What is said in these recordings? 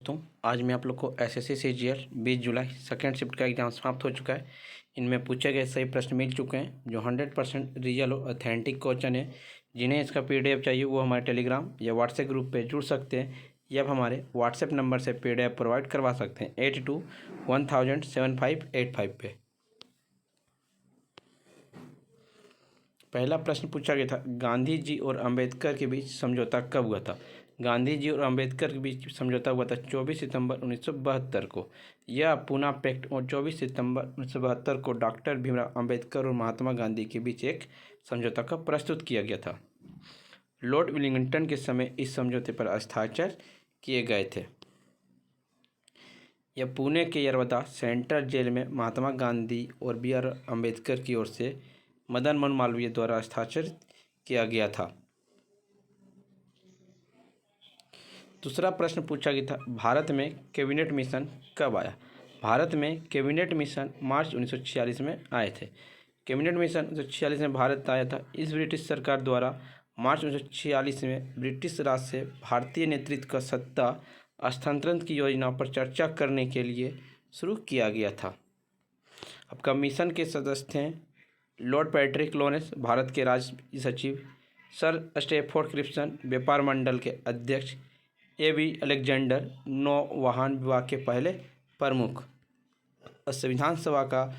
दोस्तों आज मैं आप लोग को एसएससी सीजीएल 20 जुलाई सेकेंड शिफ्ट का एग्जाम समाप्त हो चुका है। इनमें पूछे गए सही प्रश्न मिल चुके हैं जो 100% रियल और ऑथेंटिक क्वेश्चन है। जिन्हें इसका पीडीएफ चाहिए वो हमारे टेलीग्राम या व्हाट्सएप ग्रुप पे जुड़ सकते हैं या हमारे व्हाट्सएप नंबर से पीडीएफ प्रोवाइड करवा सकते हैं 82107585 पे। पहला प्रश्न पूछा गया था, गांधी जी और अंबेडकर के बीच समझौता कब हुआ था। गांधी जी और अंबेडकर के बीच समझौता हुआ था 24 सितंबर 1972 को। यह पूना पैक्ट और 24 सितंबर 1972 को डॉक्टर भीमराव अंबेडकर और महात्मा गांधी के बीच एक समझौता का प्रस्तुत किया गया था। लॉर्ड विलिंगटन के समय इस समझौते पर हस्ताक्षर किए गए थे। यह पुणे के यरवदा सेंट्रल जेल में महात्मा गांधी और बी आर अम्बेडकर की ओर से मदन मोहन मालवीय द्वारा हस्ताक्षर किया गया था। दूसरा प्रश्न पूछा गया था, भारत में कैबिनेट मिशन कब आया। भारत में कैबिनेट मिशन मार्च 1946 में आए थे। कैबिनेट मिशन 1946 में भारत आया था। इस ब्रिटिश सरकार द्वारा मार्च 1946 में ब्रिटिश राज से भारतीय नेतृत्व का सत्ता हस्तांतरण की योजना पर चर्चा करने के लिए शुरू किया गया था। अब कमीशन के सदस्य थे लॉर्ड पैट्रिक लॉरेंस भारत के राज्य सचिव, सर स्टैफोर्ड क्रिप्सन व्यापार मंडल के अध्यक्ष, ए.बी. अलेक्जेंडर नौवहन विभाग के पहले प्रमुख। संविधान सभा का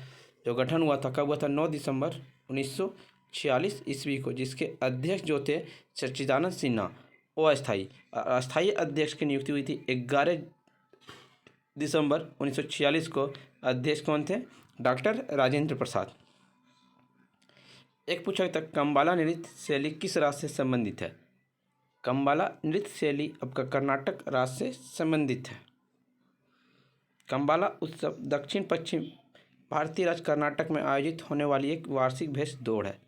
जो गठन हुआ था कब हुआ था, 9 दिसंबर 1946 ईस्वी को, जिसके अध्यक्ष जो थे सच्चिदानंद सिन्हा। अस्थायी अस्थायी अध्यक्ष की नियुक्ति हुई थी 11 दिसंबर 1946 को। अध्यक्ष कौन थे, डॉक्टर राजेंद्र प्रसाद। एक पूछा था, कम्बाला नृत्य शैली किस राज्य से संबंधित है। कम्बाला नृत्य शैली आपका कर्नाटक राज्य से संबंधित है। कम्बाला उत्सव दक्षिण पश्चिम भारतीय राज्य कर्नाटक में आयोजित होने वाली एक वार्षिक भेष दौड़ है।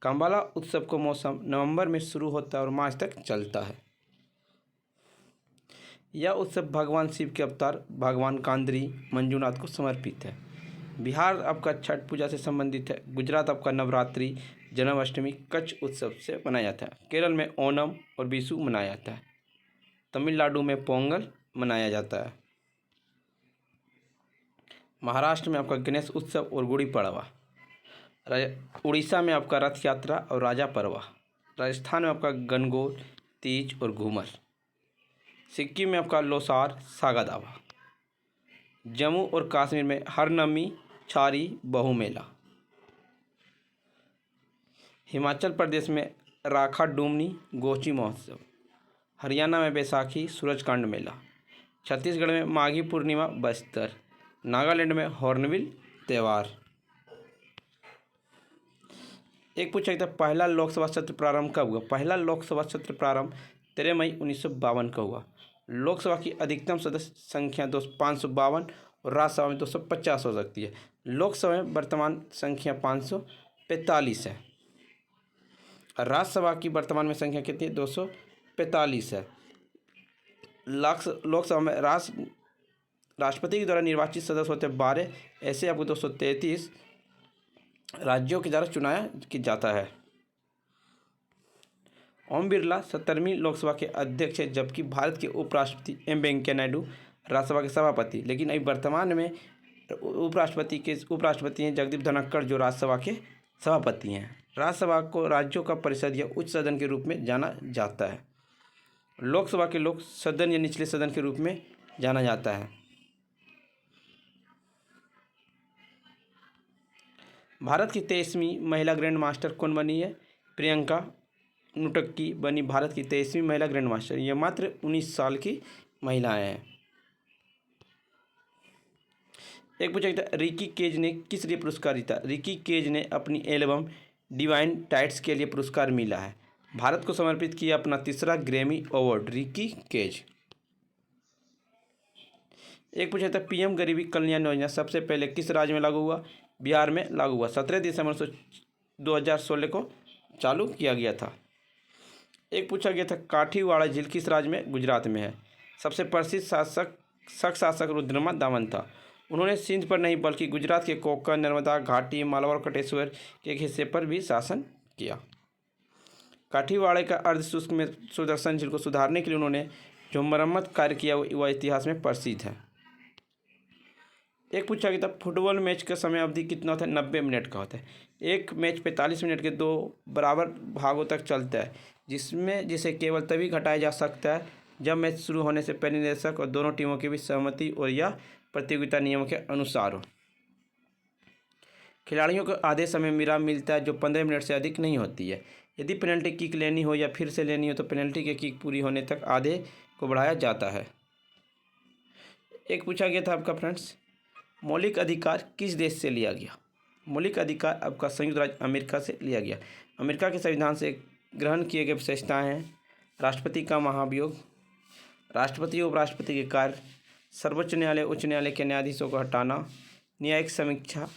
कम्बाला उत्सव को मौसम नवंबर में शुरू होता है और मार्च तक चलता है। यह उत्सव भगवान शिव के अवतार भगवान कांदरी मंजूनाथ को समर्पित है। बिहार आपका छठ पूजा से संबंधित है। गुजरात आपका नवरात्रि, जन्माष्टमी, कच्छ उत्सव से मनाया जाता है। केरल में ओणम और विशु मनाया जाता है। तमिलनाडु में पोंगल मनाया जाता है। महाराष्ट्र में आपका गणेश उत्सव और गुड़ी पड़वा। उड़ीसा में आपका रथ यात्रा और राजा परवा। राजस्थान में आपका गणगौर, तीज और घूमर। सिक्किम में आपका लोसार, सागा दावा। जम्मू और कश्मीर में हरनमी, छारी, बहु मेला। हिमाचल प्रदेश में राखा डूमनी, गोची महोत्सव। हरियाणा में बैसाखी, सूरजकांड मेला। छत्तीसगढ़ में माघी पूर्णिमा, बस्तर। नागालैंड में हॉर्नबिल त्यौहार। एक पूछा था, पहला लोकसभा सत्र प्रारंभ कब हुआ। पहला लोकसभा सत्र प्रारंभ 13 मई 1952 को हुआ। लोकसभा की अधिकतम सदस्य संख्या 552 और राज्यसभा में 250 हो सकती है। लोकसभा में वर्तमान संख्या 545 है। राज्यसभा की वर्तमान में संख्या कितनी है, 245 है। लोकसभा में राष्ट्रपति के द्वारा निर्वाचित सदस्य होते हैं 12। ऐसे आपको 233 राज्यों के द्वारा चुनाया जाता है। ओम बिरला 17वीं लोकसभा के अध्यक्ष है, जबकि भारत के उपराष्ट्रपति एम वेंकैया नायडू राज्यसभा के सभापति। लेकिन अभी वर्तमान में उपराष्ट्रपति हैं जगदीप धनखड़, जो राज्यसभा के सभापति हैं। राज्यसभा को राज्यों का परिषद या उच्च सदन के रूप में जाना जाता है। लोकसभा के लोक सदन या निचले सदन के रूप में जाना जाता है। भारत की 23वीं महिला ग्रैंड मास्टर कौन बनी है, प्रियंका नुटक्की बनी भारत की 23वीं महिला ग्रैंड मास्टर। यह मात्र 19 साल की महिलाएं हैं। एक पूछा गया था, रिकी केज ने किस लिए पुरस्कार जीता। रिकी केज ने अपनी एल्बम डिवाइन टाइट्स के लिए पुरस्कार मिला है। भारत को समर्पित किया अपना तीसरा ग्रैमी अवार्ड रिकी केज। एक पूछा था, पीएम गरीबी कल्याण योजना सबसे पहले किस राज्य में लागू हुआ। बिहार में लागू हुआ। 17 दिसंबर 2016 को चालू किया गया था। एक पूछा गया था, काठीवाड़ा झील किस राज्य में, गुजरात में है। सबसे प्रसिद्ध शासक रुद्रमा दामन था। उन्होंने सिंध पर नहीं बल्कि गुजरात के कोंकण, नर्मदा घाटी, मालवा और कटेश्वर के एक हिस्से पर भी शासन किया। काठीवाड़ा का अर्ध शुष्क में सुदर्शन झील को सुधारने के लिए उन्होंने जो मरम्मत कार्य किया वह इतिहास में प्रसिद्ध है। एक पूछा गया था फुटबॉल मैच का समय अवधि कितना होता है? 90 मिनट का होता है। एक मैच 45 मिनट के 2 बराबर भागों तक चलता है, जिसे केवल तभी घटाया जा सकता है जब मैच शुरू होने से पहले निर्देशक और दोनों टीमों के बीच सहमति और यह प्रतियोगिता नियमों के अनुसार हो। खिलाड़ियों को आधे समय विराम मिलता है जो 15 मिनट से अधिक नहीं होती है। यदि पेनल्टी किक लेनी हो या फिर से लेनी हो तो पेनल्टी के किक पूरी होने तक आधे को बढ़ाया जाता है। एक पूछा गया था आपका फ्रेंड्स, मौलिक अधिकार किस देश से लिया गया? मौलिक अधिकार आपका संयुक्त राज्य अमेरिका से लिया गया। अमेरिका के संविधान से ग्रहण किए गए विशेषताएँ हैं राष्ट्रपति का महाभियोग, राष्ट्रपति और उपराष्ट्रपति के कार्य, सर्वोच्च न्यायालय उच्च न्यायालय के न्यायाधीशों को हटाना, न्यायिक समीक्षा,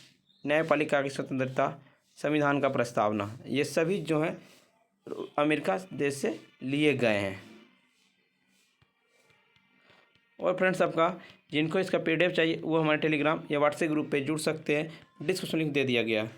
न्यायपालिका की स्वतंत्रता, संविधान का प्रस्तावना, ये सभी जो हैं अमेरिका देश से लिए गए हैं। और फ्रेंड्स आपका जिनको इसका PDF चाहिए वो हमारे टेलीग्राम या व्हाट्सएप ग्रुप पे जुड़ सकते हैं, डिस्क्रिप्शन लिंक दे दिया गया है।